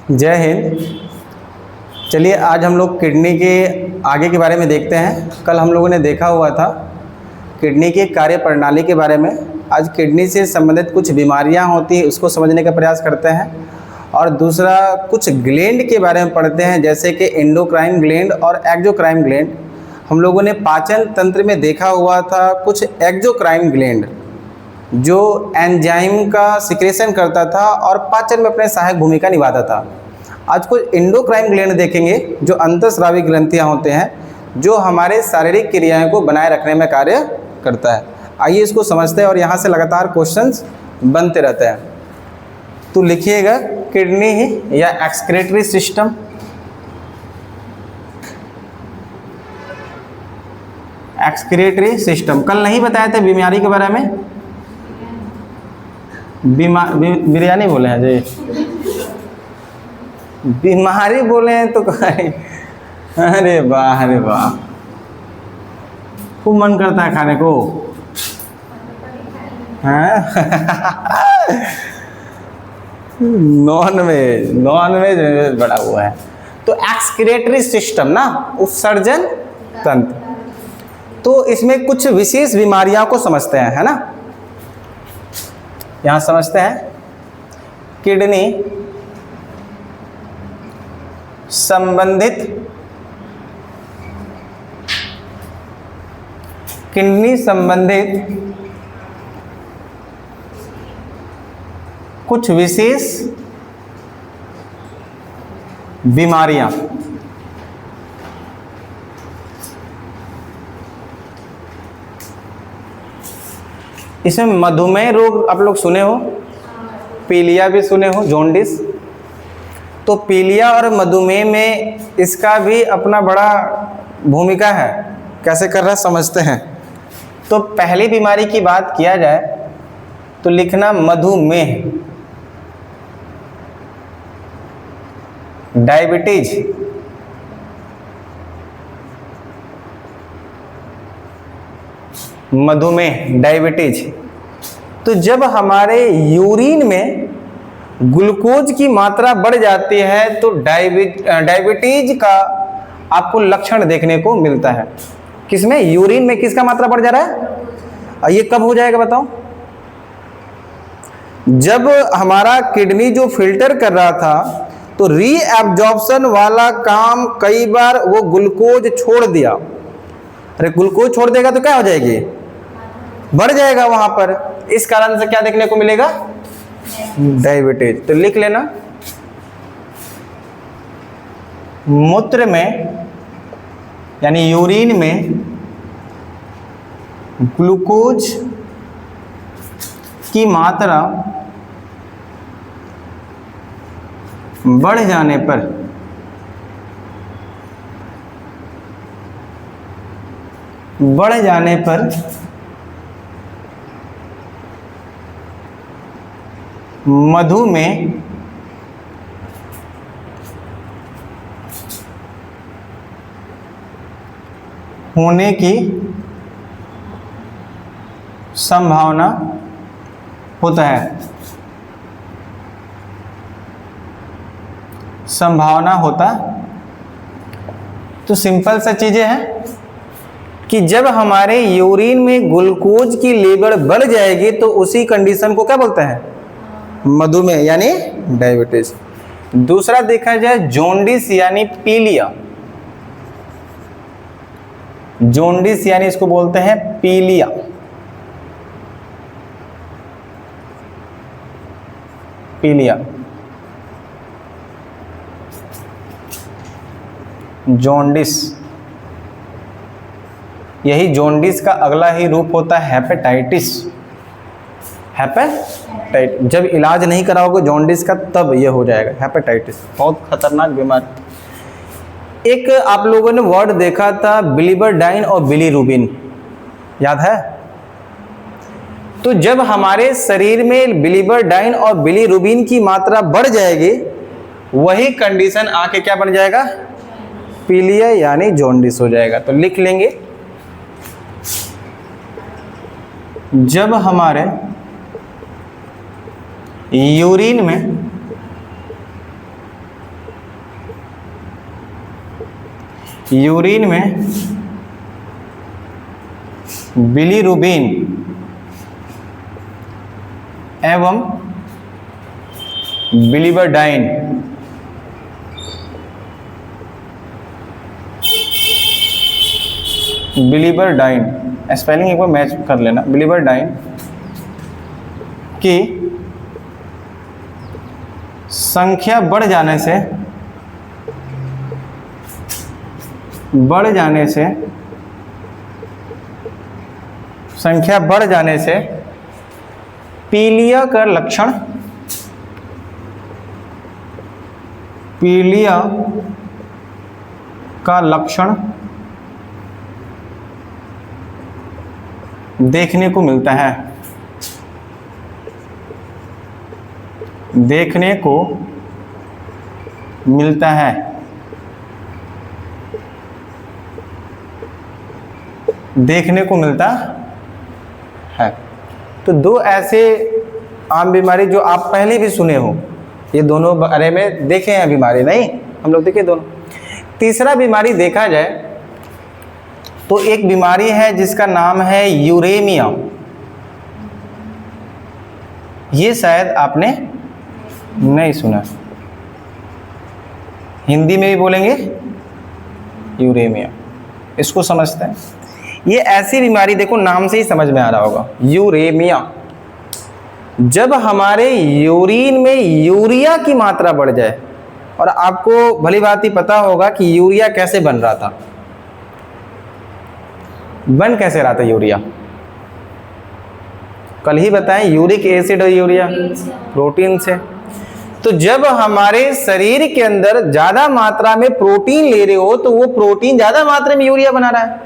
जय हिंद। चलिए आज हम लोग किडनी के आगे के बारे में देखते हैं। कल हम लोगों ने देखा हुआ था किडनी की कार्य प्रणाली के बारे में। आज किडनी से संबंधित कुछ बीमारियां होती हैं उसको समझने का प्रयास करते हैं, और दूसरा कुछ ग्लैंड के बारे में पढ़ते हैं, जैसे कि एंडोक्राइन ग्लैंड और एक्सोक्राइन ग्लैंड। हम लोगों ने पाचन तंत्र में देखा हुआ था कुछ एक्सोक्राइन ग्लैंड जो एंजाइम का सिक्रेशन करता था और पाचन में अपने सहायक भूमिका निभाता था। आज कुछ एंडोक्राइन ग्लैंड देखेंगे जो अंतःस्रावी ग्रंथियां होते हैं जो हमारे शारीरिक क्रियाओं को बनाए रखने में कार्य करता है। आइए इसको समझते हैं, और यहाँ से लगातार क्वेश्चंस बनते रहते हैं। तो लिखिएगा किडनी या एक्सक्रीटरी सिस्टम, एक्सक्रीटरी सिस्टम। कल नहीं बताया था बीमारी के बारे में, बिरयानी बोले हैं जी, बीमारी बोले हैं तो अरे वाह अरे वाह, खूब मन करता है खाने को। नॉन वेज बड़ा हुआ है। तो एक्सक्रीटरी सिस्टम ना, उत्सर्जन तंत्र। तो इसमें कुछ विशेष बीमारियों को समझते हैं, है ना। यहां समझते हैं किडनी संबंधित कुछ विशेष बीमारियां। इसमें मधुमेह रोग आप लोग सुने हो, पीलिया भी सुने हो, जॉन्डिस। तो पीलिया और मधुमेह में इसका भी अपना बड़ा भूमिका है। कैसे कर रहा है समझते हैं। तो पहली बीमारी की बात किया जाए तो लिखना मधुमेह, डायबिटीज, मधुमेह, डायबिटीज। तो जब हमारे यूरिन में ग्लूकोज की मात्रा बढ़ जाती है तो डायबिटीज का आपको लक्षण देखने को मिलता है। किसमें? यूरिन में किसका मात्रा बढ़ जा रहा है? और ये कब हो जाएगा बताओ? जब हमारा किडनी जो फिल्टर कर रहा था तो रीएब्जॉर्प्शन वाला काम कई बार वो ग्लूकोज छोड़ दिया। अरे ग्लूकोज छोड़ देगा तो क्या हो जाएगी? बढ़ जाएगा वहां पर। इस कारण से क्या देखने को मिलेगा? डायबिटीज। तो लिख लेना, मूत्र में यानी यूरिन में ग्लूकोज की मात्रा बढ़ जाने पर मधुमेह होने की संभावना होता है। तो सिंपल सा चीजें हैं कि जब हमारे यूरिन में ग्लूकोज की लेवल बढ़ जाएगी तो उसी कंडीशन को क्या बोलते हैं? मधुमेह यानी डायबिटीज। दूसरा देखा जाए जॉन्डिस यानी पीलिया। जॉन्डिस यानी इसको बोलते हैं पीलिया। जॉन्डिस, यही जॉन्डिस का अगला ही रूप होता है हेपेटाइटिस। जब इलाज नहीं कराओगे जॉन्डिस का तब ये हो जाएगा हेपेटाइटिस। बहुत खतरनाक बीमारी। एक आप लोगों ने वर्ड देखा था बिलीवर्डाइन और बिलीरुबिन, याद है? तो जब हमारे शरीर में बिलीवर्डाइन और बिलीरुबिन की मात्रा बढ़ जाएगी वही कंडीशन आके क्या बन जाएगा? पीलिया यानी जॉन्डिस हो जाएगा। तो लिख लेंगे, जब हमारे यूरिन में यूरिन में बिलीरुबिन एवं बिलीवर्डाइन स्पेलिंग एक बार मैच कर लेना, बिलीवर्डाइन की संख्या बढ़ जाने से पीलिया का लक्षण देखने को मिलता है। देखने को मिलता है। तो दो ऐसे आम बीमारी जो आप पहले भी सुने हो, ये दोनों बारे में देखे हैं बीमारी, नहीं हम लोग देखे दोनों। तीसरा बीमारी देखा जाए तो एक बीमारी है जिसका नाम है यूरेमिया। ये शायद आपने नहीं सुना, हिंदी में भी बोलेंगे यूरेमिया, इसको समझते हैं। ये ऐसी बीमारी, देखो नाम से ही समझ में आ रहा होगा, यूरेमिया। जब हमारे यूरिन में यूरिया की मात्रा बढ़ जाए, और आपको भली बात ही पता होगा कि यूरिया कैसे बन रहा था, बन कैसे रहा था यूरिया, कल ही बताएं, यूरिक एसिड और यूरिया प्रोटीन से। तो जब हमारे शरीर के अंदर ज्यादा मात्रा में प्रोटीन ले रहे हो तो वो प्रोटीन ज्यादा मात्रा में यूरिया बना रहा है।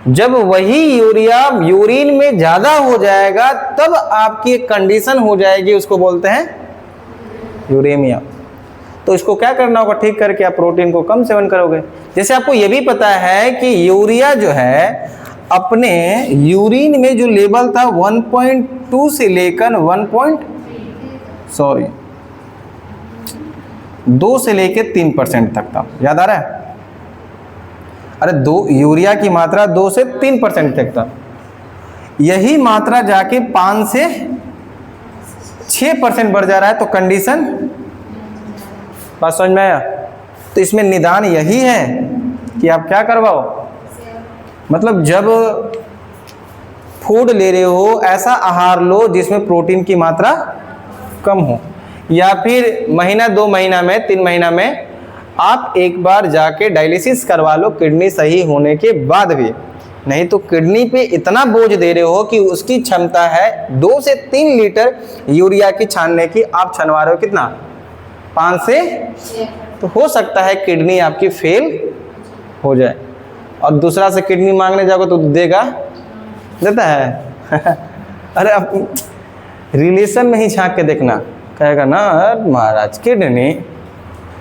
जब वही यूरिया यूरिन में ज्यादा हो जाएगा तब आपकी एक कंडीशन हो जाएगी, उसको बोलते हैं यूरेमिया। तो इसको क्या करना होगा, ठीक करके आप प्रोटीन को कम सेवन करोगे। जैसे आपको ये भी पता है कि यूरिया जो है अपने यूरिन में जो लेवल था 1.2 से लेकर 2 से लेकर 3% तक था, याद आ रहा है? अरे यूरिया की मात्रा 2 से 3% तक था, यही मात्रा जाके 5 से 6% बढ़ जा रहा है। तो कंडीशन, बात समझ में आया? तो इसमें निदान यही है कि आप क्या करवाओ, मतलब जब फूड ले रहे हो ऐसा आहार लो जिसमें प्रोटीन की मात्रा कम हो, या फिर महीना 2 महीना में 3 महीना में आप एक बार जाके डायलिसिस करवा लो किडनी सही होने के बाद भी। नहीं तो किडनी पे इतना बोझ दे रहे हो कि उसकी क्षमता है 2 से 3 लीटर यूरिया की छानने की, आप छनवा रहे हो कितना, 5 से। तो हो सकता है किडनी आपकी फेल हो जाए, और दूसरा से किडनी मांगने जाओगे तो देता है अरे अब रिलेशन में ही झांक के देखना, कहेगा ना महाराज किडनी,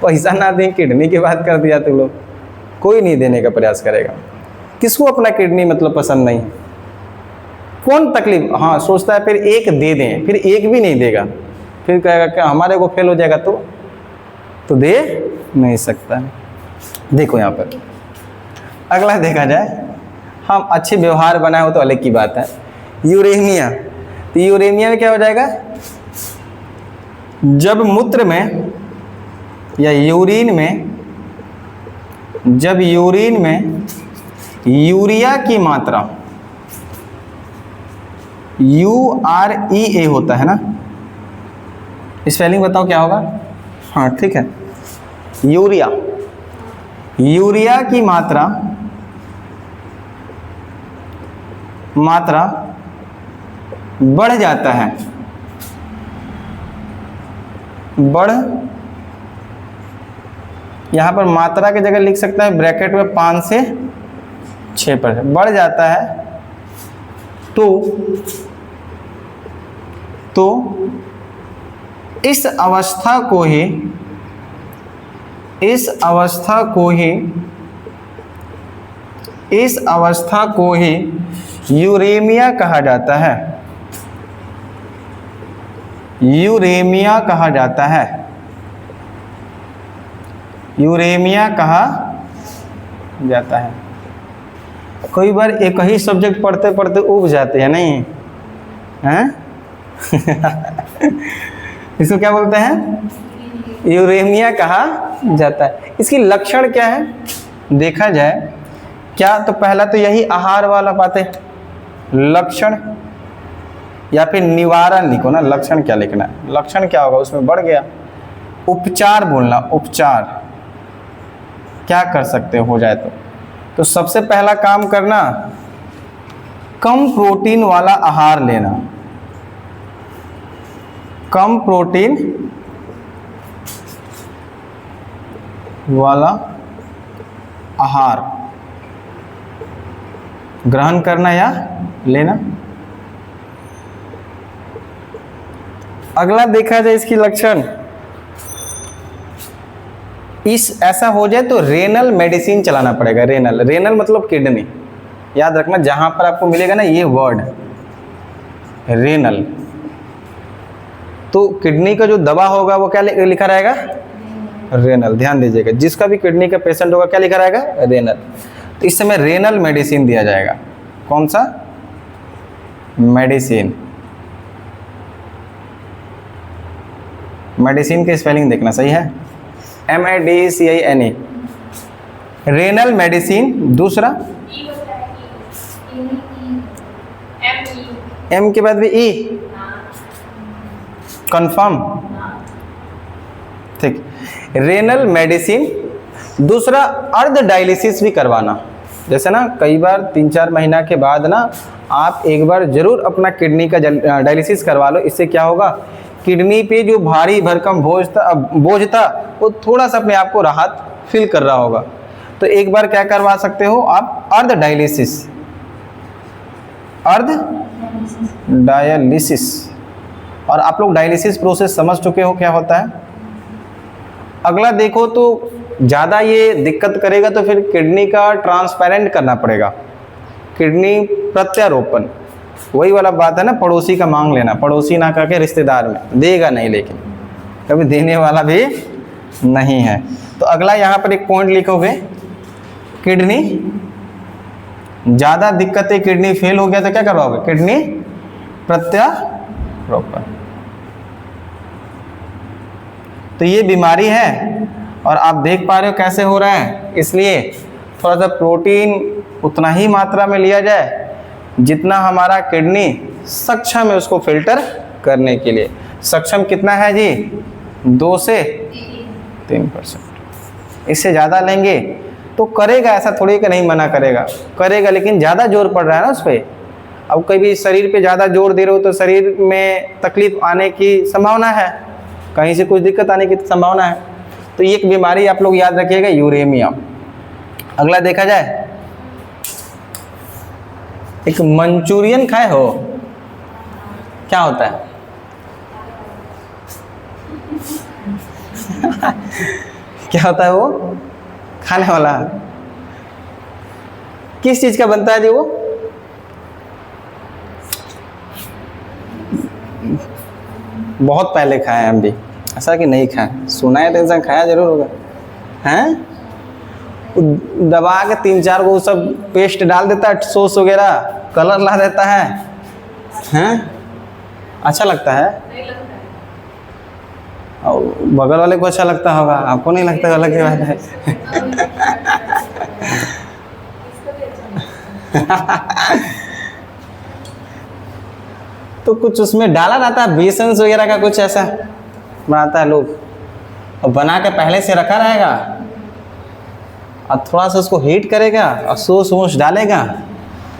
पैसा ना दें किडनी की बात कर दिया तुम लोग, कोई नहीं देने का प्रयास करेगा। किसको अपना किडनी मतलब पसंद नहीं, कौन तकलीफ, हाँ सोचता है फिर एक दे दें, फिर एक भी नहीं देगा, फिर कहेगा क्या हमारे को फेल हो जाएगा तो दे नहीं सकता है। देखो यहाँ पर अगला देखा जाए, हम अच्छे व्यवहार बनाए हो तो अलग की बात है। यूरेमिया, तो यूरेमिया में क्या हो जाएगा, जब मूत्र में या यूरिन में, जब यूरिन में यूरिया की मात्रा UREA होता है ना, स्पेलिंग बताओ क्या होगा, हाँ ठीक है, यूरिया की मात्रा बढ़ जाता है, यहाँ पर मात्रा की जगह लिख सकता है ब्रैकेट में 5 से 6% बढ़ जाता है। तो इस अवस्था को ही यूरेमिया कहा जाता है। यूरेमिया कहा जाता है। कई बार एक ही सब्जेक्ट पढ़ते पढ़ते उब जाते हैं, नहीं हैं? इसको क्या बोलते हैं? यूरेमिया कहा जाता है। इसकी लक्षण क्या है देखा जाए क्या, तो पहला तो यही आहार वाला बातें, लक्षण या फिर निवारण लिखो ना। लक्षण क्या लिखना है? लक्षण क्या होगा उसमें बढ़ गया। उपचार बोलना, उपचार क्या कर सकते हो जाए तो सबसे पहला काम करना, कम प्रोटीन वाला आहार लेना। कम प्रोटीन वाला आहार ग्रहण करना या लेना। अगला देखा जाए इसकी लक्षण, इस ऐसा हो जाए तो रेनल मेडिसिन चलाना पड़ेगा। रेनल मतलब किडनी, याद रखना जहां पर आपको मिलेगा ना ये वर्ड रेनल, तो किडनी का जो दवा होगा वो क्या लिखा रहेगा? रेनल। ध्यान दीजिएगा, जिसका भी किडनी का पेशेंट होगा क्या लिखा रहेगा? रेनल। तो इस समय रेनल मेडिसिन दिया जाएगा। कौन सा मेडिसिन? मेडिसिन की स्पेलिंग देखना सही है, MEDICINE, रेनल मेडिसिन। दूसरा एम के बाद भी ई, कंफर्म, ठीक। Renal medicine. दूसरा अर्ध डायलिसिस भी करवाना। जैसे ना कई बार 3-4 महीना के बाद ना आप एक बार जरूर अपना किडनी का डायलिसिस करवा लो। इससे क्या होगा, किडनी पे जो भारी भरकम बोझ था वो थोड़ा सा अपने आप को राहत फील कर रहा होगा। तो एक बार क्या करवा सकते हो आप, अर्ध डायलिसिस, अर्ध डायलिसिस। और आप लोग डायलिसिस प्रोसेस समझ चुके हो क्या होता है। अगला देखो तो ज़्यादा ये दिक्कत करेगा तो फिर किडनी का ट्रांसपेरेंट करना पड़ेगा, किडनी प्रत्यारोपण। वही वाला बात है ना, पड़ोसी का मांग लेना, पड़ोसी ना करके रिश्तेदार में देगा नहीं, लेकिन कभी देने वाला भी नहीं है। तो अगला यहाँ पर एक पॉइंट लिखोगे, किडनी ज़्यादा दिक्कत है, किडनी फेल हो गया तो क्या करवाओगे? किडनी प्रत्यारोपण। तो ये बीमारी है और आप देख पा रहे हो कैसे हो रहा है। इसलिए थोड़ा सा प्रोटीन उतना ही मात्रा में लिया जाए जितना हमारा किडनी सक्षम है उसको फिल्टर करने के लिए। सक्षम कितना है जी? 2 से 3%। इससे ज़्यादा लेंगे तो करेगा, ऐसा थोड़ी कि नहीं मना करेगा, करेगा, लेकिन ज़्यादा जोर पड़ रहा है ना उस पर। अब कभी शरीर पे ज़्यादा जोर दे रहे हो तो शरीर में तकलीफ आने की संभावना है, कहीं से कुछ दिक्कत आने की संभावना है। तो ये एक बीमारी आप लोग याद रखिएगा, यूरेमिया। अगला देखा जाए, एक मंचूरियन खाए हो, क्या होता है? क्या होता है वो खाने वाला? किस चीज का बनता है जी वो? बहुत पहले खाए हम भी, ऐसा कि नहीं खाए, सुना है तो इंसान खाया जरूर होगा। हैं दबा के 3-4 को सब पेस्ट डाल देता है, सॉस वगैरह, कलर ला देता है। हैं अच्छा लगता है? और बगल वाले को अच्छा लगता होगा, आपको नहीं लगता? अलग की बात है। तो कुछ उसमें डाला रहता है, बेसन वगैरह का कुछ ऐसा बनाता है लोग, और बना के पहले से रखा रहेगा और थोड़ा सा उसको हीट करेगा और सॉस वोस डालेगा,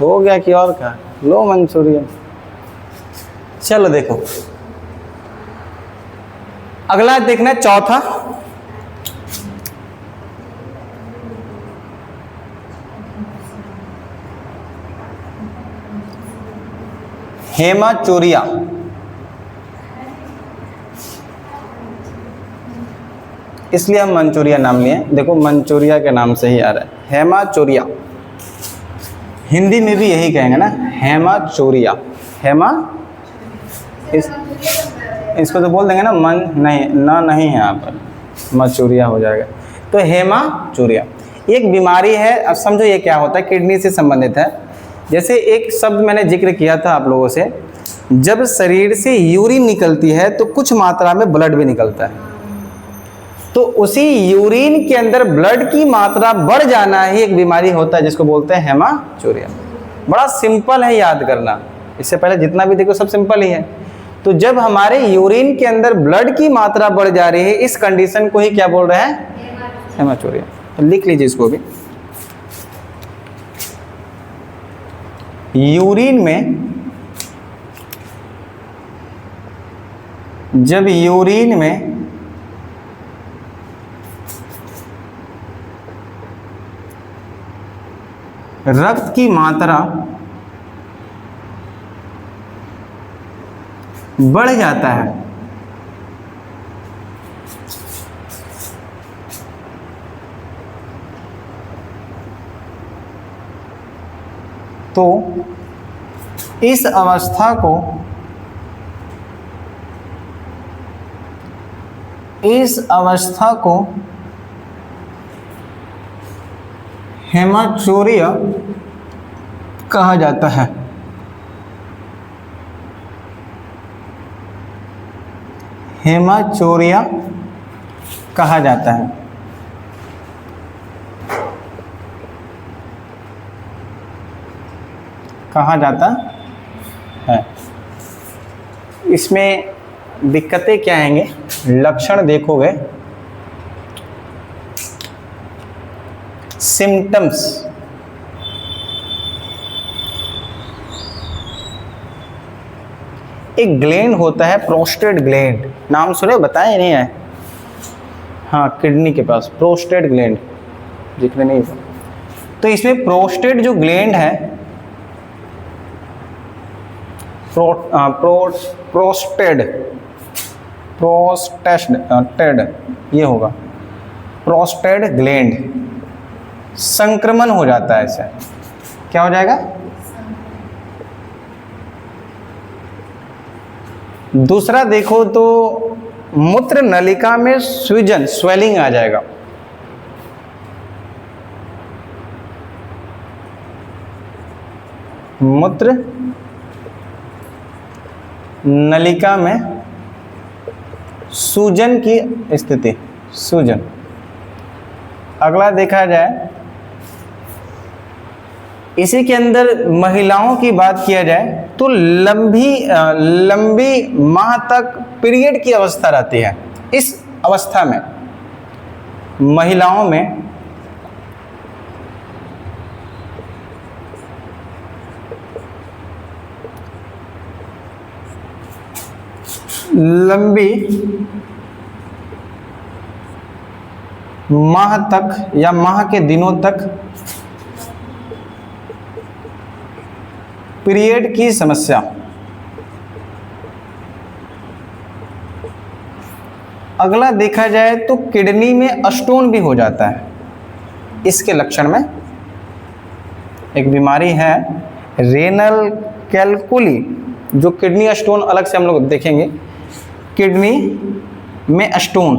हो गया कि और का लो मंचूरियन। चलो देखो अगला देखना है, चौथा हेमाचूरिया। इसलिए हम मंचूरिया नाम लिए, देखो मंचूरिया के नाम से ही आ रहा है हेमाचूरिया। हिंदी में भी यही कहेंगे ना, हेमाचूरिया। हेमा इसको तो बोल देंगे ना, मन नहीं ना, नहीं है यहाँ पर, मचूरिया हो जाएगा। तो हेमाचूरिया एक बीमारी है। अब समझो ये क्या होता है, किडनी से संबंधित है। जैसे एक शब्द मैंने जिक्र किया था आप लोगों से, जब शरीर से यूरिन निकलती है तो कुछ मात्रा में ब्लड भी निकलता है, तो उसी यूरिन के अंदर ब्लड की मात्रा बढ़ जाना ही एक बीमारी होता है, जिसको बोलते हैं हेमाचूरिया। बड़ा सिंपल है याद करना, इससे पहले जितना भी देखो सब सिंपल ही है। तो जब हमारे यूरिन के अंदर ब्लड की मात्रा बढ़ जा रही है, इस कंडीशन को ही क्या बोल रहे हैं, हेमाचूरिया। तो लिख लीजिए इसको भी। यूरिन में, जब यूरिन में रक्त की मात्रा बढ़ जाता है तो इस अवस्था को हेमाचूरिया कहा जाता है। हेमाचूरिया कहा जाता है। कहा जाता है। इसमें दिक्कतें क्या आएंगे, लक्षण देखोगे, सिम्टम्स, एक ग्लैंड होता है प्रोस्टेट ग्लैंड, नाम सुने, बताए नहीं है? हाँ, किडनी के पास प्रोस्टेट ग्लैंड, जिक्र नहीं हुआ। तो इसमें प्रोस्टेट जो ग्लैंड है, प्रोस्टेट ये होगा, प्रोस्टेट ग्लैंड संक्रमण हो जाता है। इससे क्या हो जाएगा? दूसरा देखो तो मूत्र नलिका में सूजन, स्वेलिंग आ जाएगा। मूत्र नलिका में सूजन की स्थिति, सूजन। अगला देखा जाए, इसी के अंदर महिलाओं की बात किया जाए तो लंबी माह तक पीरियड की अवस्था रहती है। इस अवस्था में महिलाओं में लंबी माह तक या माह के दिनों तक पीरियड की समस्या। अगला देखा जाए तो किडनी में स्टोन भी हो जाता है। इसके लक्षण में एक बीमारी है रेनल कैलकुली, जो किडनी स्टोन, अलग से हम लोग देखेंगे। किडनी में स्टोन,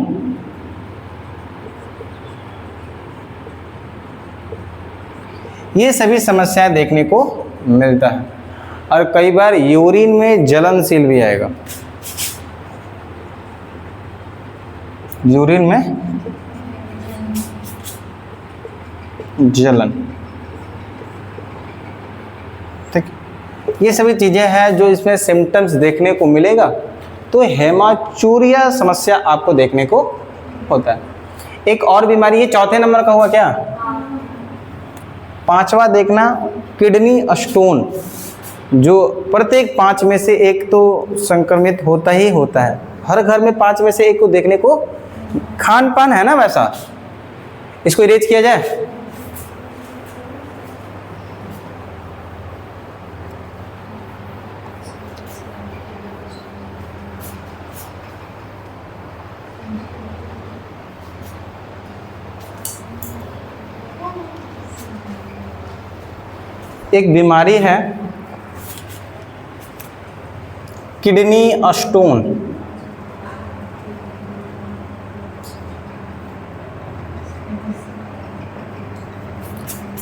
ये सभी समस्याएं देखने को मिलता है। और कई बार यूरिन में जलनशील भी आएगा, यूरिन में जलन। ठीक, ये सभी चीजें हैं जो इसमें सिम्टम्स देखने को मिलेगा। तो हेमाचूरिया समस्या आपको देखने को होता है। एक और बीमारी है, चौथे नंबर का हुआ क्या, पांचवा देखना, किडनी स्टोन, जो प्रत्येक 5 में से एक तो संक्रमित होता ही होता है। हर घर में 5 में से एक को देखने को, खान पान है ना वैसा। इसको इरेज किया जाए, एक बीमारी है किडनी स्टोन।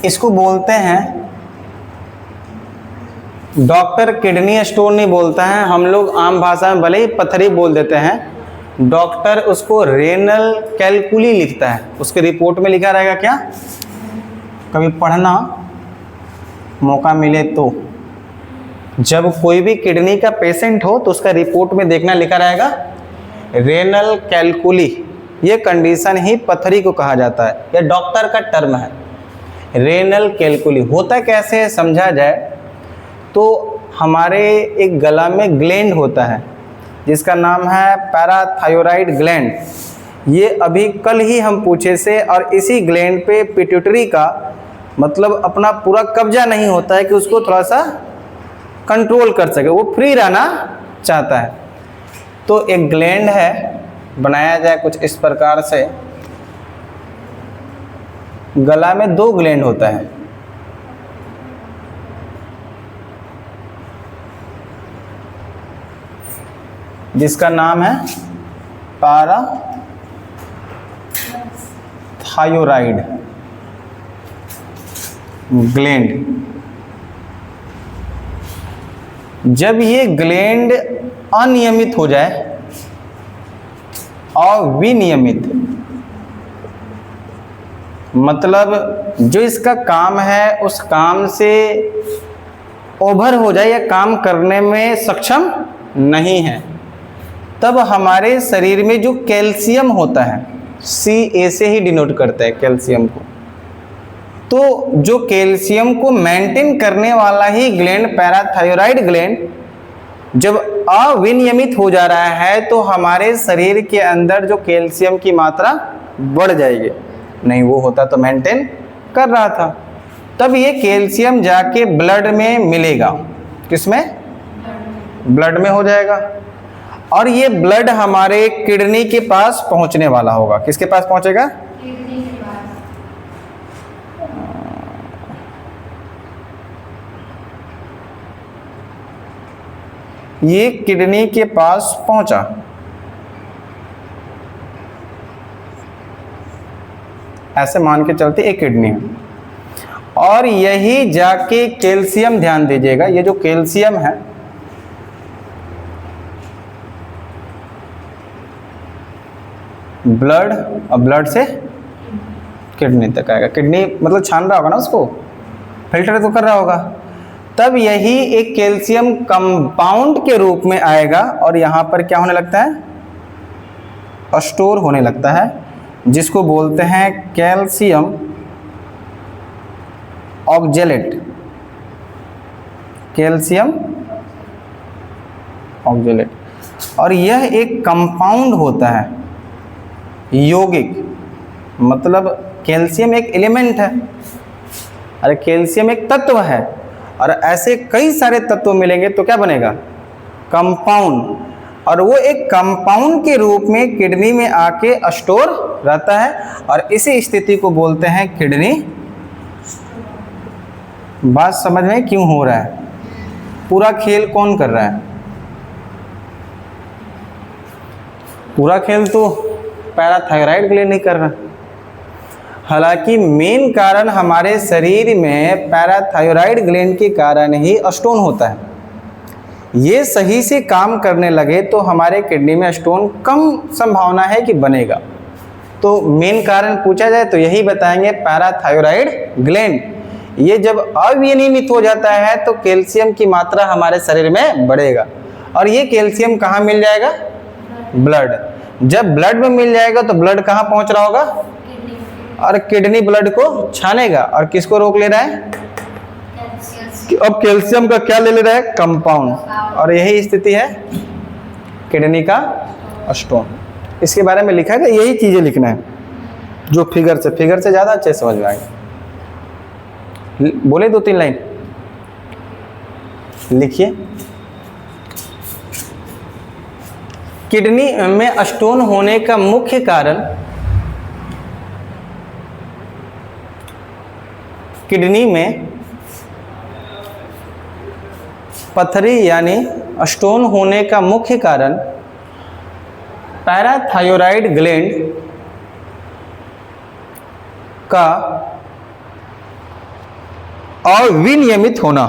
इसको बोलते हैं, डॉक्टर किडनी स्टोन नहीं बोलता है, हम लोग आम भाषा में भले ही पथरी बोल देते हैं, डॉक्टर उसको रेनल कैलकुली लिखता है। उसके रिपोर्ट में लिखा रहेगा क्या, कभी पढ़ना मौका मिले तो, जब कोई भी किडनी का पेशेंट हो तो उसका रिपोर्ट में देखना लिखा रहेगा रेनल कैलकुली। ये कंडीशन ही पथरी को कहा जाता है, यह डॉक्टर का टर्म है। रेनल कैलकुली होता कैसे है समझा जाए तो हमारे एक गला में ग्लैंड होता है जिसका नाम है पैराथायरॉइड ग्लैंड। ये अभी कल ही हम पूछे से, और इसी ग्लैंड पे पिट्यूटरी का मतलब अपना पूरा कब्जा नहीं होता है कि उसको थोड़ा सा कंट्रोल कर सके, वो फ्री रहना चाहता है। तो एक ग्लैंड है, बनाया जाए कुछ इस प्रकार से, गला में 2 ग्लैंड होता है, जिसका नाम है पैराथायरॉइड ग्लैंड। जब ये ग्लैंड अनियमित हो जाए और विनियमित, मतलब जो इसका काम है उस काम से ओवर हो जाए या काम करने में सक्षम नहीं है, तब हमारे शरीर में जो कैल्शियम होता है, Ca से ही डिनोट करता है कैल्शियम को, तो जो कैल्शियम को मेंटेन करने वाला ही ग्लैंड पैराथायरॉइड ग्लैंड जब अविनियमित हो जा रहा है तो हमारे शरीर के अंदर जो कैल्शियम की मात्रा बढ़ जाएगी। नहीं वो होता तो मेंटेन कर रहा था, तब ये कैल्शियम जाके ब्लड में मिलेगा, किसमें, ब्लड में हो जाएगा, और ये ब्लड हमारे किडनी के पास पहुंचने वाला होगा। किसके पास पहुंचेगा, किडनी के पास। ये किडनी के पास पहुंचा, ऐसे मान के चलते एक किडनी है, और यही जाके कैल्शियम, ध्यान दीजिएगा ये जो कैल्शियम है ब्लड, और ब्लड से किडनी तक आएगा। किडनी मतलब छान रहा होगा ना, उसको फिल्टर तो कर रहा होगा, तब यही एक कैल्शियम कंपाउंड के रूप में आएगा और यहाँ पर क्या होने लगता है, स्टोर होने लगता है, जिसको बोलते हैं कैल्शियम ऑक्जेलेट। कैल्शियम ऑक्जेलेट, और यह एक कंपाउंड होता है यौगिक, मतलब कैल्शियम एक एलिमेंट है, अरे कैल्शियम एक तत्व है, और ऐसे कई सारे तत्व मिलेंगे तो क्या बनेगा, कंपाउंड, और वो एक कंपाउंड के रूप में किडनी में आके स्टोर रहता है, और इसी स्थिति को बोलते हैं किडनी। बात समझ में क्यों हो रहा है, पूरा खेल कौन कर रहा है, पूरा खेल तो पैराथायरॉइड ग्लैंड नहीं कर रहा। हालांकि मेन कारण हमारे शरीर में पैराथायरॉइड ग्लैंड के कारण ही स्टोन होता है। ये सही से काम करने लगे तो हमारे किडनी में स्टोन कम संभावना है कि बनेगा। तो मेन कारण पूछा जाए तो यही बताएंगे, पैराथायरॉइड ग्लैंड। ये जब अविनियमित हो जाता है तो कैल्शियम की मात्रा हमारे शरीर में बढ़ेगा, और ये कैल्शियम कहाँ मिल जाएगा, ब्लड। जब ब्लड में मिल जाएगा तो ब्लड कहाँ पहुँच रहा होगा, और किडनी ब्लड को छानेगा, और किसको रोक ले रहा है, अब कैल्शियम का क्या ले रहा है, कंपाउंड, और यही स्थिति है किडनी का स्टोन। इसके बारे में लिखा है, यही चीजें लिखना है जो फिगर से ज्यादा अच्छे समझ में आएगा। बोले 2-3 लाइन लिखिए। किडनी में स्टोन होने का मुख्य कारण किडनी में पथरी यानी स्टोन होने का मुख्य कारण पैराथायरॉइड ग्लैंड का अविनियमित होना,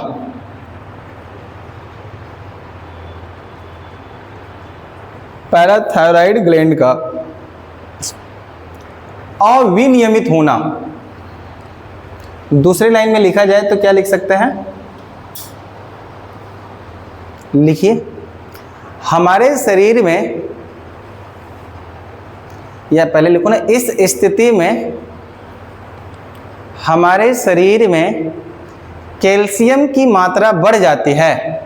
पैराथायराइड ग्लैंड का अविनियमित होना। दूसरी लाइन में लिखा जाए तो क्या लिख सकते हैं, लिखिए, हमारे शरीर में, या पहले लिखो ना, इस स्थिति में हमारे शरीर में कैल्शियम की मात्रा बढ़ जाती है।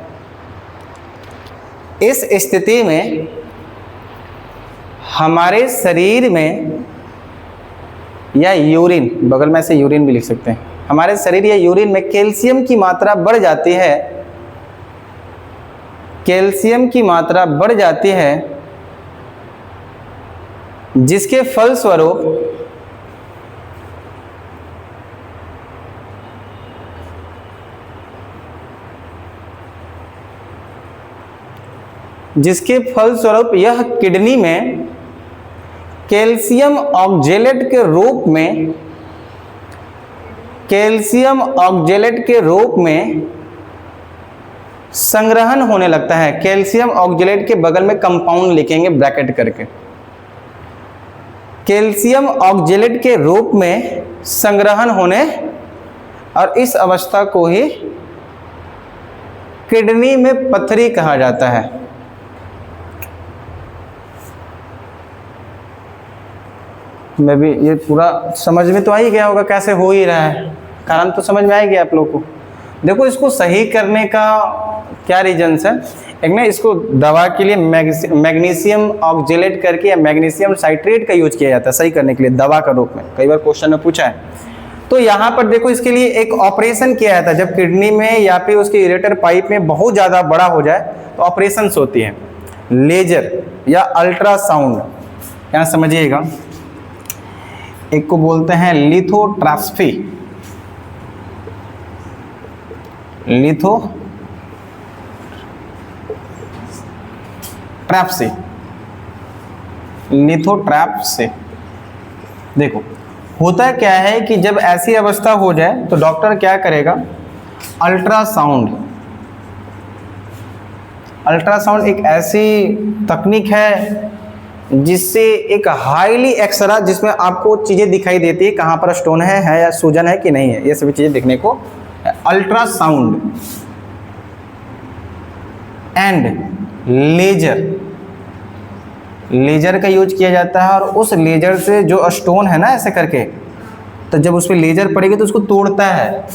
इस स्थिति में हमारे शरीर में, या यूरिन, बगल में से यूरिन भी लिख सकते हैं, हमारे शरीर या यूरिन में कैल्शियम की मात्रा बढ़ जाती है, कैल्शियम की मात्रा बढ़ जाती है, जिसके फलस्वरूप यह किडनी में कैल्शियम ऑक्जेलेट के रूप में, कैल्शियम ऑक्जेलेट के रूप में संग्रहण होने लगता है। कैल्शियम ऑक्जेलेट के बगल में कंपाउंड लिखेंगे ब्रैकेट करके, कैल्शियम ऑक्जेलेट के रूप में संग्रहण होने, और इस अवस्था को ही किडनी में पथरी कहा जाता है। मैं भी, ये पूरा समझ में तो आ ही गया होगा कैसे हो ही रहा है, कारण तो समझ में आ ही गया आप लोगों को। देखो, इसको सही करने का क्या रीजंस है, एक ना इसको दवा के लिए मैग्नीशियम ऑक्जेलेट करके या मैग्नीशियम साइट्रेट का यूज किया जाता है सही करने के लिए, दवा का रूप में, कई बार क्वेश्चन में पूछा है। तो यहाँ पर देखो, इसके लिए एक ऑपरेशन किया जाता है, जब किडनी में या फिर उसके यूरेटर पाइप में बहुत ज़्यादा बड़ा हो जाए तो ऑपरेशंस होती हैं, लेजर या अल्ट्रासाउंड। यहाँ समझिएगा, एक को बोलते हैं लिथोट्राप्सी, लिथोट्राप्सी। देखो, होता क्या है कि जब ऐसी अवस्था हो जाए तो डॉक्टर क्या करेगा, अल्ट्रासाउंड एक ऐसी तकनीक है जिससे एक हाईली एक्सरा, जिसमें आपको चीज़ें दिखाई देती है, कहाँ पर स्टोन है या सूजन है कि नहीं है, ये सभी चीज़ें देखने को अल्ट्रासाउंड एंड लेजर का यूज किया जाता है। और उस लेजर से जो स्टोन है ना, ऐसे करके, तो जब उस पर लेजर पड़ेगी तो उसको तोड़ता है,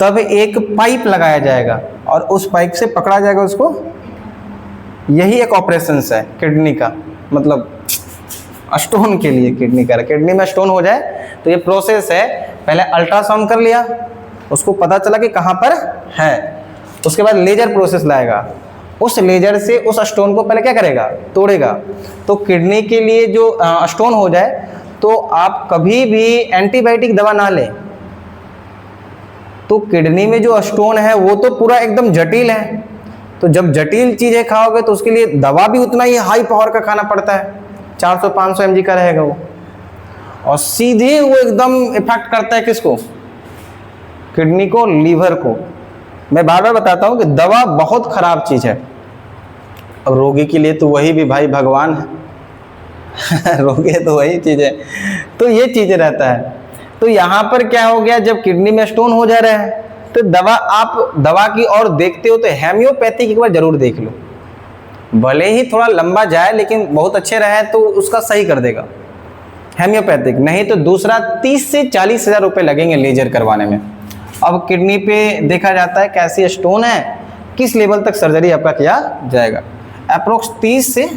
तब एक पाइप लगाया जाएगा और उस पाइप से पकड़ा जाएगा उसको। यही एक ऑपरेशन है किडनी का, मतलब स्टोन के लिए किडनी का। किडनी में स्टोन हो जाए तो ये प्रोसेस है, पहले अल्ट्रासाउंड कर लिया, उसको पता चला कि कहाँ पर है, उसके बाद लेजर प्रोसेस लाएगा, उस लेजर से उस स्टोन को पहले क्या करेगा, तोड़ेगा। तो किडनी के लिए जो स्टोन हो जाए तो आप कभी भी एंटीबायोटिक दवा ना लें। तो किडनी में जो स्टोन है वो तो पूरा एकदम जटिल है, तो जब जटिल चीज़ें खाओगे तो उसके लिए दवा भी उतना ही हाई पावर का खाना पड़ता है, 400-500 mg का रहेगा वो, और सीधे वो एकदम इफेक्ट करता है किसको, किडनी को, लीवर को। मैं बार बार बताता हूँ कि दवा बहुत खराब चीज़ है, अब रोगी के लिए तो वही भी भाई भगवान है रोगी तो वही चीज़ है, तो ये चीज़ रहता है। तो यहाँ पर क्या हो गया, जब किडनी में स्टोन हो जा रहा है तो दवा, आप दवा की और देखते हो तो हेम्योपैथिक एक बार जरूर देख लो, भले ही थोड़ा लंबा जाए लेकिन बहुत अच्छे रहे तो उसका सही कर देगा हेम्योपैथिक। नहीं तो दूसरा 30 से 40 हज़ार रुपये लगेंगे लेजर करवाने में। अब किडनी पे देखा जाता है कैसी स्टोन है, किस लेवल तक सर्जरी आपका किया जाएगा, अप्रोक्स 30 से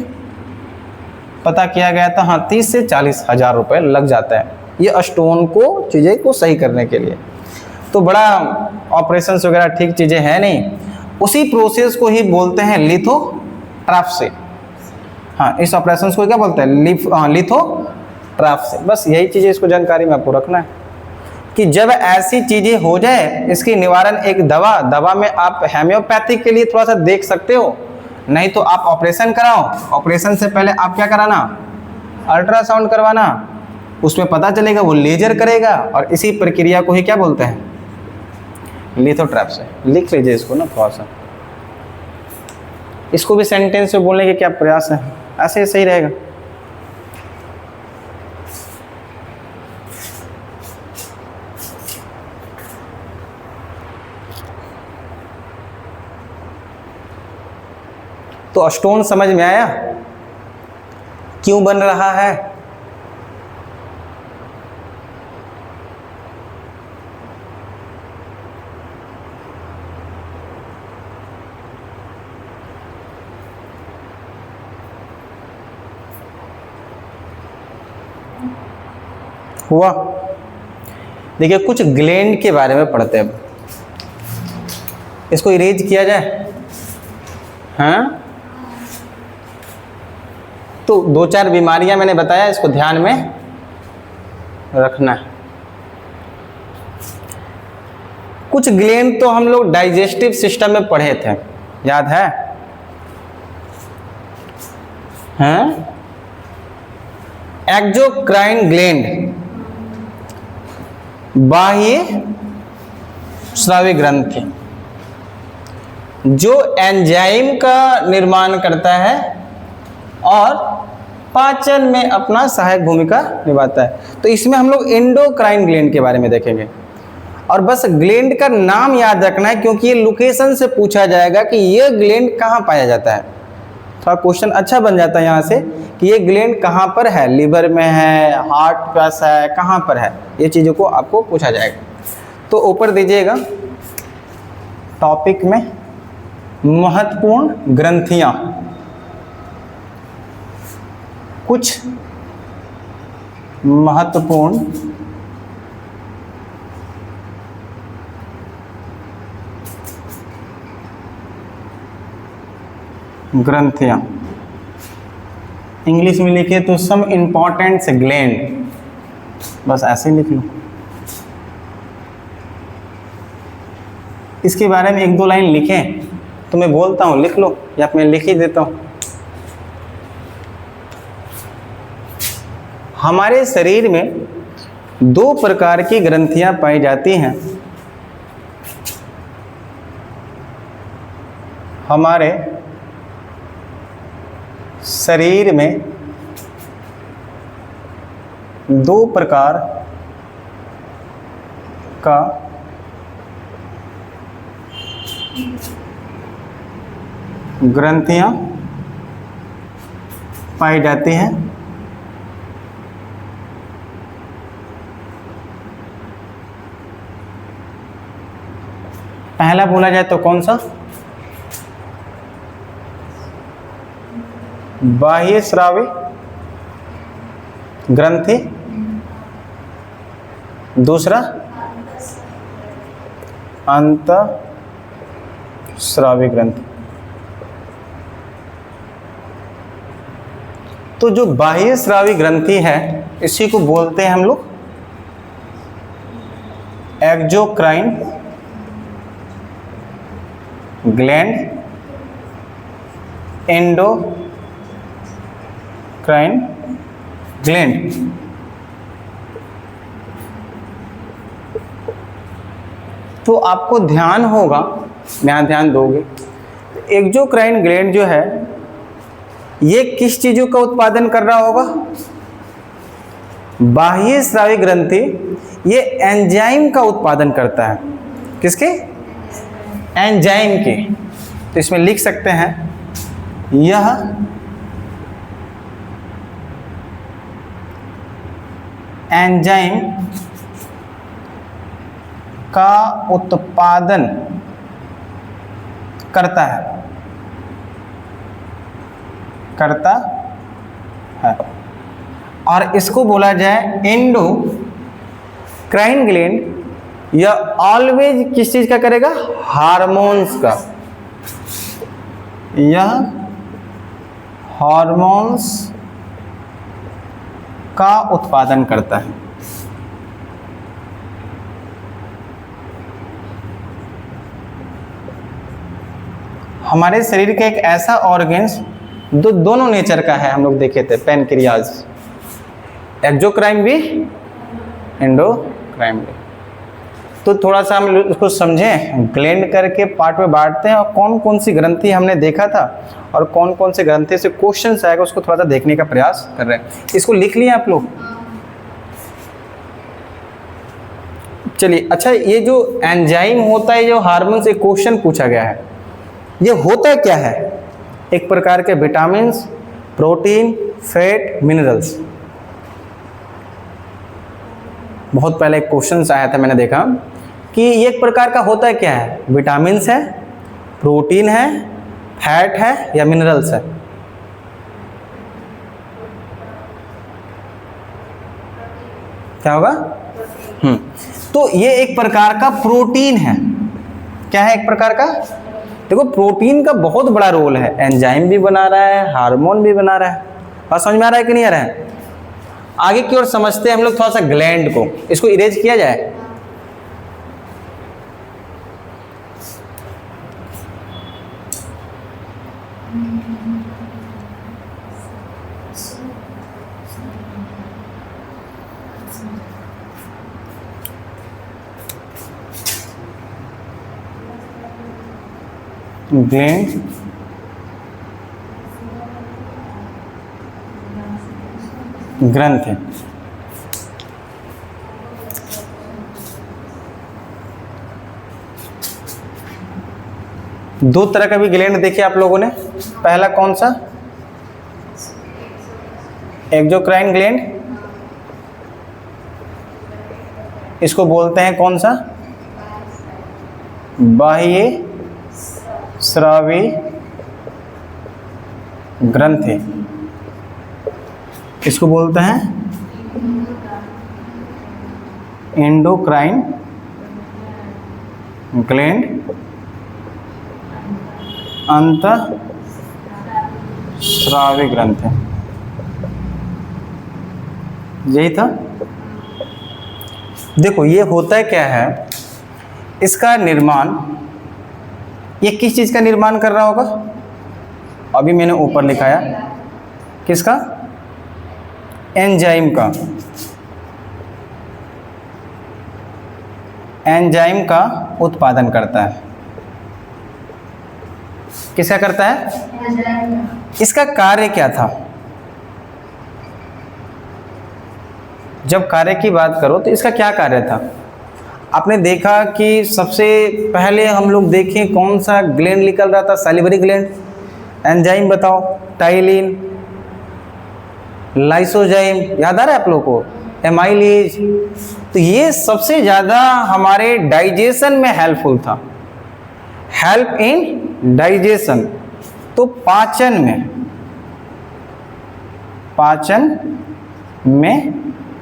पता किया गया था, हाँ 30 से 40 हज़ार रुपये लग जाता है ये स्टोन को, चीज़ें को सही करने के लिए। तो बड़ा ऑपरेशंस वगैरह ठीक चीज़ें हैं नहीं, उसी प्रोसेस को ही बोलते हैं लिथोट्राप्सी। हाँ, इस ऑपरेशंस को क्या बोलते हैं, लिथोट्राप्सी। बस यही चीज़ें इसको जानकारी में आपको रखना है कि जब ऐसी चीज़ें हो जाए, इसकी निवारण एक दवा में आप हेम्योपैथिक के लिए थोड़ा सा देख सकते हो, नहीं तो आप ऑपरेशन कराओ। ऑपरेशन से पहले आप क्या कराना, अल्ट्रासाउंड करवाना, उसमें पता चलेगा, वो लेजर करेगा और इसी प्रक्रिया को ही क्या बोलते हैं, लिथोट्रैप्सन। लिख लीजिए इसको ना थोड़ा सा, इसको भी सेंटेंस में बोलने के क्या प्रयास है, ऐसे सही रहेगा। तो स्टोन समझ में आया क्यों बन रहा है? हुआ? देखिए कुछ ग्लैंड के बारे में पढ़ते हैं, इसको इरेज किया जाए। हाँ, तो 2-4 बीमारियां मैंने बताया, इसको ध्यान में रखना है। कुछ ग्लैंड तो हम लोग डाइजेस्टिव सिस्टम में पढ़े थे, याद है? हैं? एक्सोक्राइन ग्लैंड बाह्य स्रावी ग्रंथि, जो एंजाइम का निर्माण करता है और पाचन में अपना सहायक भूमिका निभाता है। तो इसमें हम लोग एंडोक्राइन ग्लैंड के बारे में देखेंगे। और बस ग्लैंड का नाम याद रखना है, क्योंकि ये लोकेशन से पूछा जाएगा कि ये ग्लैंड कहाँ पाया जाता है। थोड़ा क्वेश्चन अच्छा बन जाता है यहाँ से कि ये ग्लैंड कहाँ पर है, लिवर में है, हार्ट पास है, कहाँ पर है, ये चीज़ों को आपको पूछा जाएगा। तो ऊपर दीजिएगा टॉपिक में महत्वपूर्ण ग्रंथियाँ, कुछ महत्वपूर्ण ग्रंथियां, इंग्लिश में लिखे तो सम इंपॉर्टेंट ग्लैंड, बस ऐसे ही लिख लो। इसके बारे में 1-2 लाइन लिखें, तो मैं बोलता हूँ लिख लो, या मैं लिख ही देता हूँ। हमारे शरीर में 2 प्रकार की ग्रंथियां पाई जाती हैं। हमारे शरीर में 2 प्रकार का ग्रंथियां पाई जाती हैं। पहला बोला जाए तो कौन सा? बाह्य स्रावी ग्रंथि, दूसरा अंतःस्रावी ग्रंथि। तो जो बाह्य स्रावी ग्रंथि है, इसी को बोलते हैं हम लोग एक्सोक्राइन ग्लैंड, एंडोक्राइन ग्लैंड। तो आपको ध्यान होगा, यहाँ ध्यान दोगे, एक्सोक्राइन ग्लैंड जो है ये किस चीजों का उत्पादन कर रहा होगा? बाह्य स्रावी ग्रंथि ये एंजाइम का उत्पादन करता है। किसके? एंजाइम के। तो इसमें लिख सकते हैं यह एंजाइम का उत्पादन करता है और इसको बोला जाए एंडोक्राइन ग्लैंड। यह ऑलवेज किस चीज का करेगा? हार्मोन्स का। यह हार्मोन्स का उत्पादन करता है। हमारे शरीर का एक ऐसा ऑर्गन्स जो दोनों नेचर का है, हम लोग देखे थे, पैनक्रियाज। एक्सोक्राइन भी, एंडोक्राइन भी। तो थोड़ा सा हम उसको समझें, ग्लैंड करके पार्ट में बांटते हैं और कौन कौन सी ग्रंथि हमने देखा था और कौन कौन से ग्रंथि से क्वेश्चन आएगा उसको थोड़ा सा देखने का प्रयास कर रहे हैं। इसको लिख लिए आप लोग? चलिए, अच्छा ये जो एंजाइम होता है, जो हार्मोन से क्वेश्चन पूछा गया है, ये होता क्या है? एक प्रकार के विटामिन्स, प्रोटीन, फैट, मिनरल्स। बहुत पहले एक क्वेश्चन आया था, मैंने देखा कि ये एक प्रकार का होता है क्या है, विटामिन्स है, प्रोटीन है, फैट है या मिनरल्स है? क्या होगा? तो ये एक प्रकार का प्रोटीन है। क्या है? एक प्रकार का। देखो, प्रोटीन का बहुत बड़ा रोल है, एंजाइम भी बना रहा है, हार्मोन भी बना रहा है। बात समझ में आ रहा है कि नहीं आ रहा है? आगे की ओर समझते हैं हम लोग थोड़ा सा ग्लैंड को। इसको इरेज किया जाए। ग्लैंड ग्रंथ है। दो तरह का भी ग्लैंड देखे आप लोगों ने। पहला कौन सा? Exocrine gland. इसको बोलते हैं कौन सा? बाह्य स्रावी ग्रंथि। इसको बोलते हैं एंडोक्राइन ग्लैंड, अंतःस्रावी ग्रंथि। यही था। देखो, ये होता है क्या है, इसका निर्माण, ये किस चीज का निर्माण कर रहा होगा? अभी मैंने ऊपर लिखाया, किसका? एंजाइम का। एंजाइम का उत्पादन करता है। किसका करता है? इसका कार्य क्या था? जब कार्य की बात करो तो इसका क्या कार्य था? आपने देखा कि सबसे पहले हम लोग देखें कौन सा ग्लैंड निकल रहा था? Salivary gland. एंजाइम बताओ। टाइलिन, लाइसोजाइम, याद आ रहा है आप लोगों को? एमाइलेज। तो ये सबसे ज़्यादा हमारे डाइजेशन में हेल्पफुल था। हेल्प इन डाइजेशन, तो पाचन में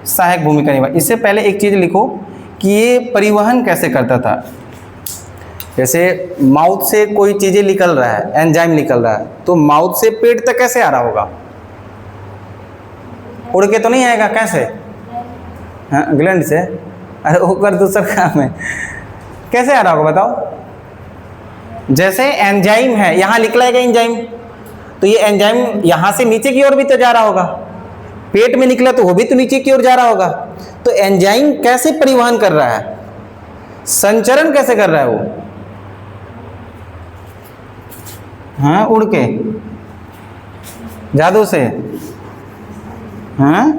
सहायक भूमिका निभा। इससे पहले एक चीज़ लिखो कि ये परिवहन कैसे करता था। जैसे माउथ से कोई चीज़ें निकल रहा है, एंजाइम निकल रहा है, तो माउथ से पेट तक कैसे आ रहा होगा? उड़ के तो नहीं आएगा, कैसे? हाँ, ग्लैंड से। अरे ऊपर दूसरा काम है, कैसे आ रहा होगा बताओ? जैसे एंजाइम है, यहाँ निकलेगा एंजाइम, तो ये एंजाइम यहाँ से नीचे की ओर भी तो जा रहा होगा। पेट में निकला तो वो भी तो नीचे की ओर जा रहा होगा। तो एंजाइम कैसे परिवहन कर रहा है? संचरण कैसे कर रहा है वो? हाँ, उड़ के, जादू से। हाँ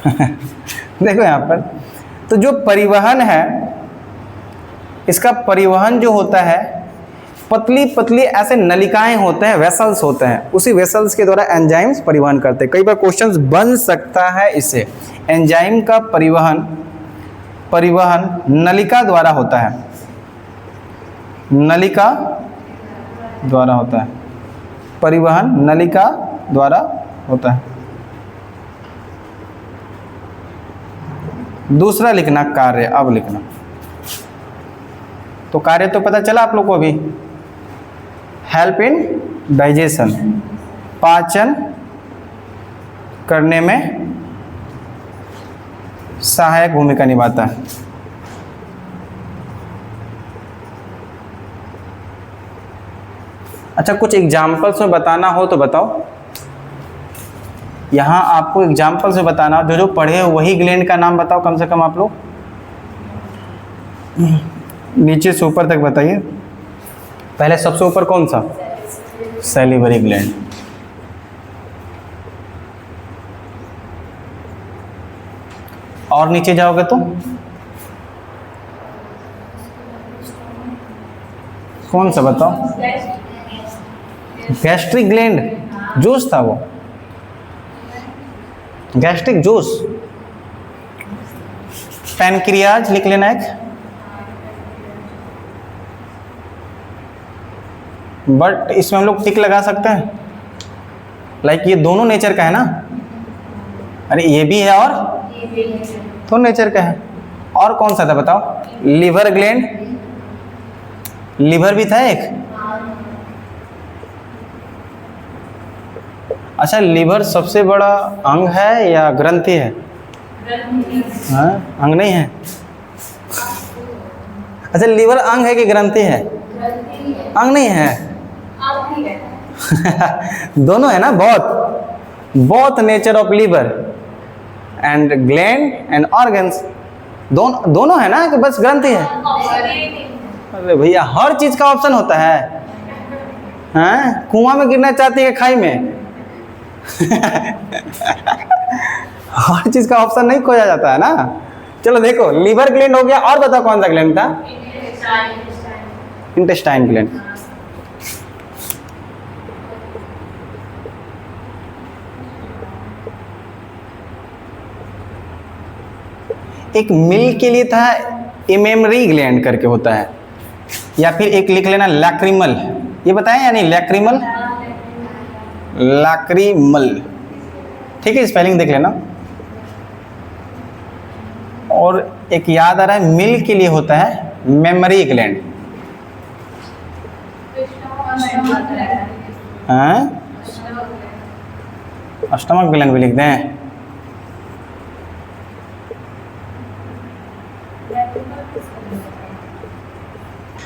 देखो यहाँ पर, तो जो परिवहन है, इसका परिवहन जो होता है, पतली पतली ऐसे नलिकाएं होते हैं, वेसल्स होते हैं, उसी वेसल्स के द्वारा एंजाइम्स परिवहन करते हैं। कई बार क्वेश्चंस बन सकता है इससे। एंजाइम का परिवहन नलिका द्वारा होता है। नलिका द्वारा होता है। परिवहन नलिका द्वारा होता है। दूसरा लिखना कार्य। अब लिखना, तो कार्य तो पता चला आप लोग को अभी। हेल्प इन डाइजेशन, पाचन करने में सहायक भूमिका निभाता है। अच्छा, कुछ एग्जाम्पल्स में बताना हो तो बताओ। यहाँ आपको एग्जाम्पल से बताना, जो जो पढ़े हो वही ग्लैंड का नाम बताओ कम से कम आप लोग, नीचे से ऊपर तक बताइए। पहले सबसे ऊपर कौन सा? Salivary gland. और नीचे जाओगे तो कौन सा बताओ? गैस्ट्रिक ग्लैंड, जूस था वो, गैस्ट्रिक जूस। पैनक्रियाज लिख लेना एक, बट इसमें हम लोग टिक लगा सकते हैं, लाइक ये दोनों नेचर का है ना। अरे ये भी है और तो नेचर का है। और कौन सा था बताओ? लिवर ग्लैंड, लिवर भी था एक। अच्छा, लिवर सबसे बड़ा अंग है या ग्रंथि है? हाँ, अंग नहीं है। अच्छा, लिवर अंग है कि ग्रंथि है? अंग नहीं है। दोनों है ना, both nature of liver and gland and organs, दोनों है ना कि बस ग्रंथि है? अरे भैया, हर चीज का ऑप्शन होता है। हैं, कुआं में गिरना चाहती है खाई में? हर चीज का ऑप्शन नहीं खोजा जाता है ना। चलो देखो, लिवर ग्लैंड हो गया, और बताओ कौन सा ग्लैंड था? Intestine gland. एक मिल्क के लिए था इमेमरी ग्लैंड करके होता है, या फिर एक लिख लेना लैक्रिमल। ये बताएं या नहीं? लैक्रिमल, लैक्रिमल, ठीक है, स्पेलिंग देख लेना। और एक याद आ रहा है, मिल्क के लिए होता है मेमरी ग्लैंड। हाँ, स्टमक ग्लैंड भी लिख दें।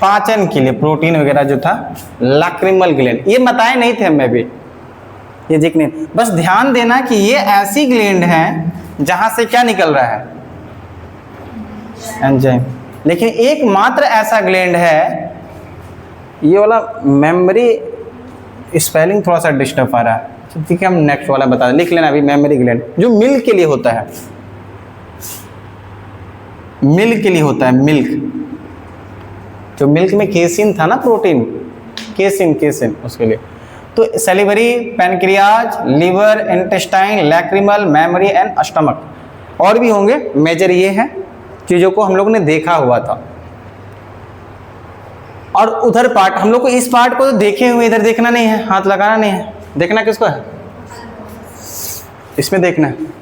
पाचन के लिए, प्रोटीन वगैरह जो था, लैक्रिमल ग्लैंड। ये बताए नहीं थे हमें भी, ये जिक्र नहीं। बस ध्यान देना कि ये ऐसी ग्लैंड है जहां से क्या निकल रहा है? एंजाइम। लेकिन एकमात्र ऐसा ग्लैंड है, ये वाला मेमरी स्पेलिंग थोड़ा सा डिस्टर्ब आ रहा है, ठीक है, हम नेक्स्ट वाला बता, लिख लेना अभी। मेमरी ग्लैंड जो मिल्क के लिए होता है, मिल्क के लिए होता है, मिल्क। जो मिल्क में केसिन था ना, प्रोटीन, केसिन उसके लिए। तो salivary, pancreas, liver, intestine, lacrimal, memory and stomach. और भी होंगे, मेजर ये हैं चीज़ों को हम लोग ने देखा हुआ था। और उधर पार्ट, हम लोग को इस पार्ट को तो देखे हुए, इधर देखना नहीं है, हाथ लगाना नहीं है। देखना किसको है? इसमें देखना है।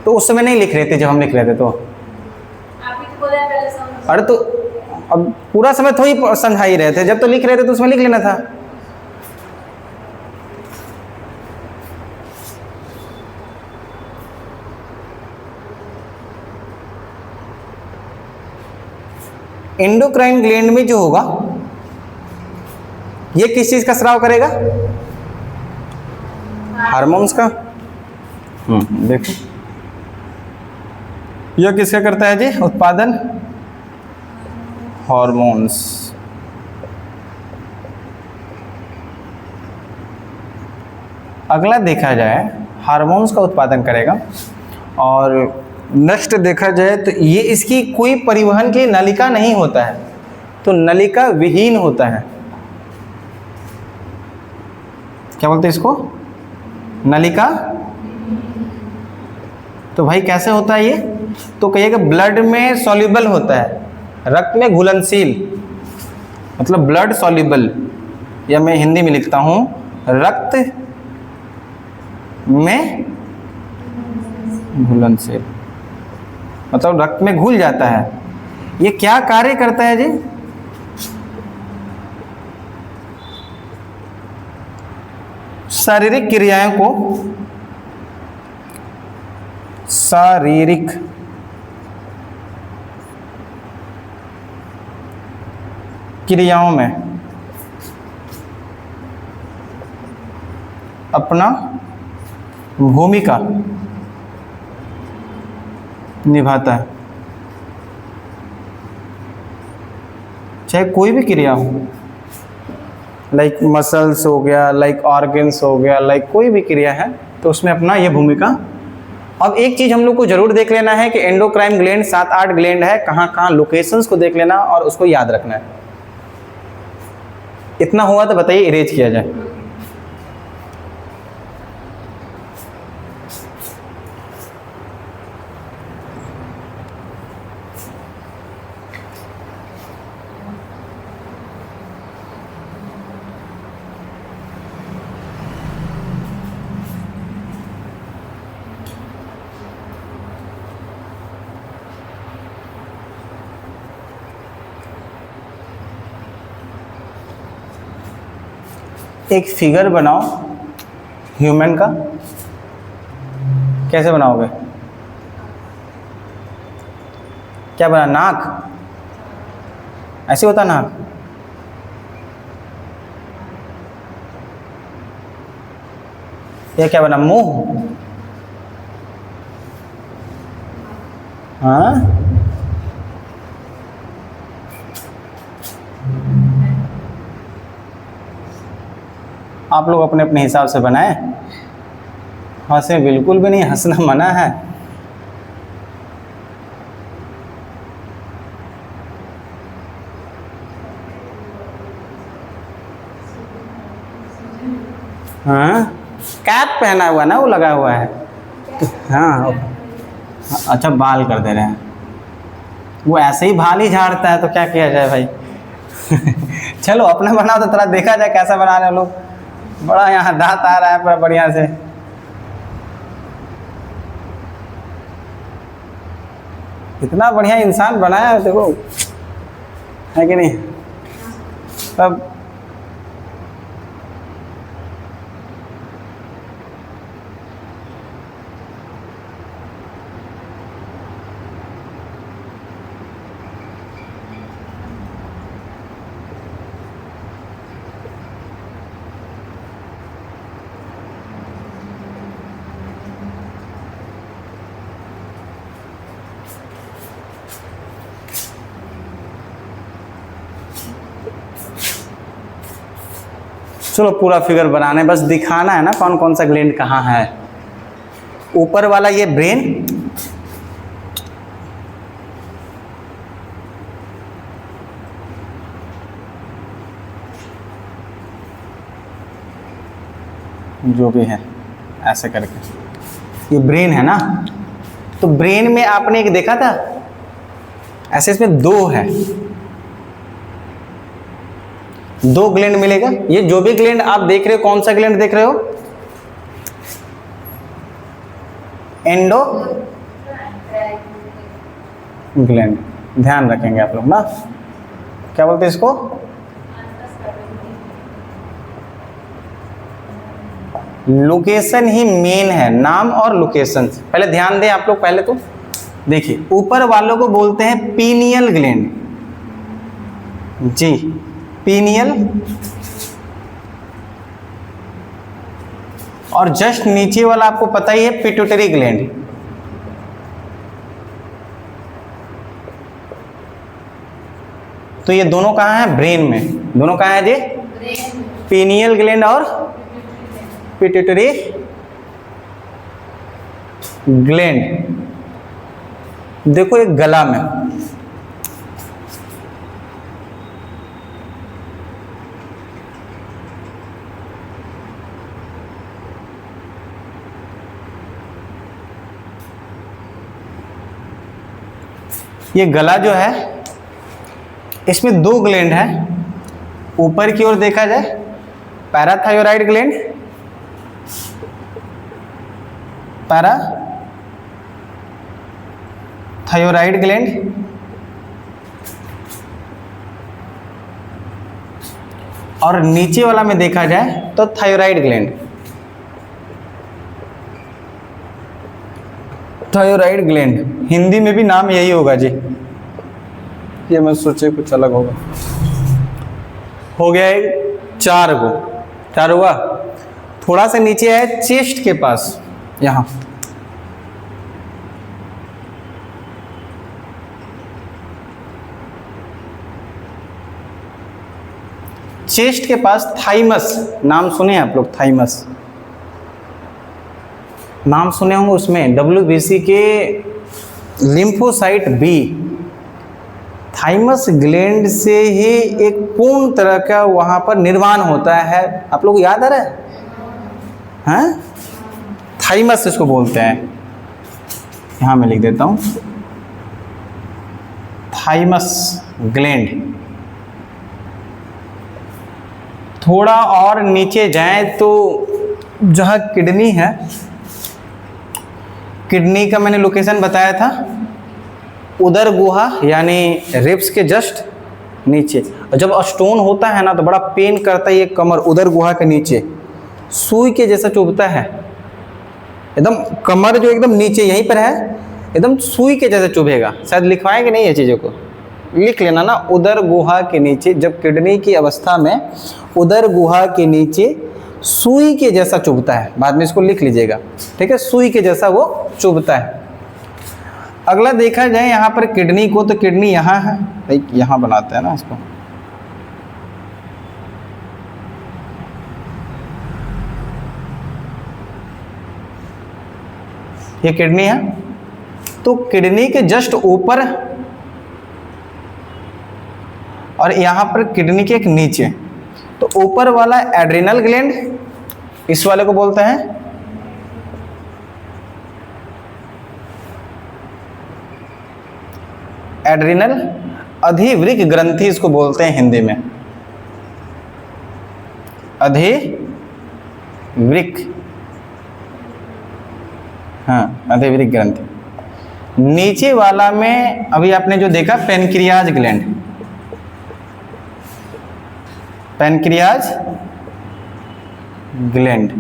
तो उस समय नहीं लिख रहे थे जब हम लिख रहे थे तो? अरे तो अब पूरा समय थोड़ी समझा ही रहे थे, जब तो लिख रहे थे तो उसमें लिख लेना था। एंडोक्राइन ग्लैंड में जो होगा, ये किस चीज का स्राव करेगा? हार्मोन्स का। देखो, यह किसका करता है जी उत्पादन? हार्मोन्स। अगला देखा जाए, हार्मोन्स का उत्पादन करेगा। और नेक्स्ट देखा जाए तो ये इसकी कोई परिवहन की नलिका नहीं होता है, तो नलिका विहीन होता है। क्या बोलते हैं इसको? नलिका। तो भाई कैसे होता है ये? तो कहिएगा ब्लड में सॉल्युबल होता है, रक्त में घुलनशील, मतलब ब्लड सॉल्युबल, या मैं हिंदी में लिखता हूं रक्त में घुलनशील, मतलब रक्त में घुल जाता है। ये क्या कार्य करता है जी? शारीरिक क्रियाओं को, शारीरिक क्रियाओं में अपना भूमिका निभाता है, चाहे कोई भी क्रिया हो, लाइक मसल्स हो गया, लाइक ऑर्गन्स हो गया, लाइक कोई भी क्रिया है तो उसमें अपना ये भूमिका। अब एक चीज हम लोग को जरूर देख लेना है कि एंडोक्राइन ग्लैंड 7-8 ग्लैंड है, कहाँ कहाँ लोकेशंस को देख लेना और उसको याद रखना है। इतना हुआ तो बताइए इरेज किया जाए। एक फिगर बनाओ ह्यूमन का, कैसे बनाओगे? क्या बना? नाक ऐसे होता नाक? ये क्या बना? मुंह? हाँ, आप लोग अपने अपने हिसाब से बनाए। हंसे बिल्कुल भी नहीं, हंसना मना है। हाँ, कैप पहना हुआ ना, वो लगा हुआ है। हाँ, अच्छा बाल कर दे रहे हैं। वो ऐसे ही बाल ही झाड़ता है तो क्या किया जाए भाई। चलो अपना बनाओ तो थोड़ा देखा जाए कैसा बना रहे हो लोग। बड़ा यहाँ दांत आ रहा है पूरा बढ़िया से। इतना बढ़िया इंसान बनाया है देखो, है कि नहीं? तब चलो पूरा फिगर बनाने, बस दिखाना है ना कौन कौन सा ग्लैंड कहाँ है। ऊपर वाला ये ब्रेन, जो भी है ऐसे करके, ये ब्रेन है ना। तो ब्रेन में आपने एक देखा था ऐसे, इसमें दो है, दो ग्लैंड मिलेगा। ये जो भी ग्लैंड आप देख रहे हो, कौन सा ग्लैंड देख रहे हो? Endo gland. ध्यान रखेंगे आप लोग ना, क्या बोलते हैं इसको? लोकेशन ही मेन है, नाम और लोकेशन। पहले ध्यान दें आप लोग, पहले तो देखिए ऊपर वालों को बोलते हैं पीनियल ग्लैंड जी, पीनियल। और जस्ट नीचे वाला आपको पता ही है पिट्यूटरी ग्लैंड। तो ये दोनों कहाँ हैं? ब्रेन में। दोनों कहाँ है जी? पीनियल ग्लैंड और पिट्यूटरी ग्लैंड। देखो एक गला में, ये गला जो है इसमें दो ग्लैंड है। ऊपर की ओर देखा जाए पैराथायरॉइड ग्लैंड, पैराथायरॉइड ग्लैंड, और नीचे वाला में देखा जाए तो thyroid gland. Thyroid gland Hindi में भी नाम यही होगा जी, ये मैं सोचे कुछ अलग होगा। हो गया है 4 गो, 4 हुआ। थोड़ा सा नीचे है चेस्ट के पास, यहाँ चेस्ट के पास थाइमस, नाम सुने आप लोग, थाइमस नाम सुने होंगे। उसमें WBC के लिम्फोसाइट बी थाइमस ग्लैंड से ही एक पूर्ण तरह का वहाँ पर निर्माण होता है। आप लोग को याद आ रहा है? हाँ, थाइमस इसको बोलते हैं। यहाँ मैं लिख देता हूँ, थाइमस ग्लैंड। थोड़ा और नीचे जाएं तो जहाँ किडनी है, किडनी का मैंने लोकेशन बताया था, उदर गुहा यानी रिब्स के जस्ट नीचे। और जब स्टोन होता है ना तो बड़ा पेन करता है ये कमर, उदर गुहा के नीचे सुई के जैसा चुभता है, एकदम कमर जो एकदम नीचे यहीं पर है, एकदम सुई के जैसा चुभेगा। शायद लिखवाएंगे नहीं ये चीज़ों को, लिख लेना ना, उदर गुहा के नीचे। जब किडनी की अवस्था में उदर गुहा के नीचे सुई के जैसा चुभता है, बाद में इसको लिख लीजिएगा, ठीक है, सुई के जैसा वो चुभता है। अगला देखा जाए यहाँ पर किडनी को, तो किडनी यहाँ है, भाई यहाँ बनाते हैं ना इसको, ये किडनी है। तो किडनी के जस्ट ऊपर और यहाँ पर किडनी के एक नीचे, तो ऊपर वाला एड्रिनल ग्लैंड, इस वाले को बोलते हैं एड्रिनल अधिवृक्क ग्रंथि, इसको बोलते हैं हिंदी में अधिवृक्क, हाँ अधिवृक्क ग्रंथि। नीचे वाला में अभी आपने जो देखा पैनक्रियाज ग्लैंड, पैनक्रियाज ग्लैंड,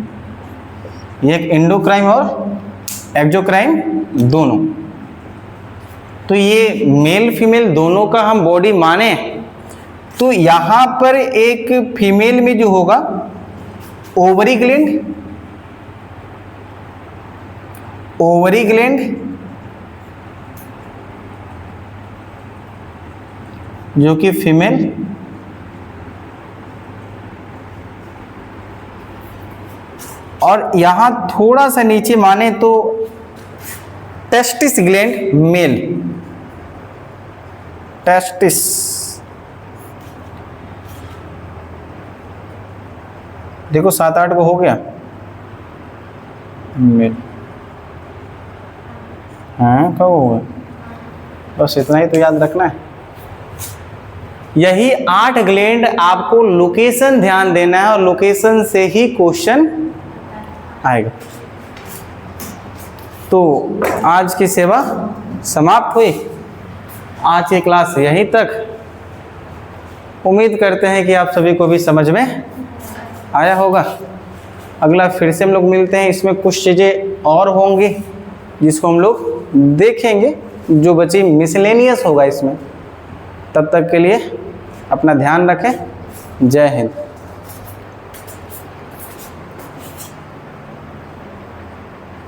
ये एक एंडोक्राइन और एक्सोक्राइन दोनों। तो ये मेल फीमेल दोनों का हम बॉडी माने तो यहाँ पर एक फीमेल में जो होगा ओवरी ग्लैंड, ओवरी ग्लैंड जो कि फीमेल, और यहाँ थोड़ा सा नीचे माने तो टेस्टिस ग्लैंड मेल, टेस्टिस। देखो 7-8 को हो गया मेल, हाँ कब होगा, बस इतना ही तो याद रखना है। यही 8 ग्लैंड, आपको लोकेशन ध्यान देना है और लोकेशन से ही क्वेश्चन आएगा। तो आज की सेवा समाप्त हुई, आज की क्लास यहीं तक। उम्मीद करते हैं कि आप सभी को भी समझ में आया होगा। अगला फिर से हम लोग मिलते हैं, इसमें कुछ चीज़ें और होंगी जिसको हम लोग देखेंगे, जो बची मिसलेनियस होगा इसमें। तब तक के लिए अपना ध्यान रखें। जय हिंद।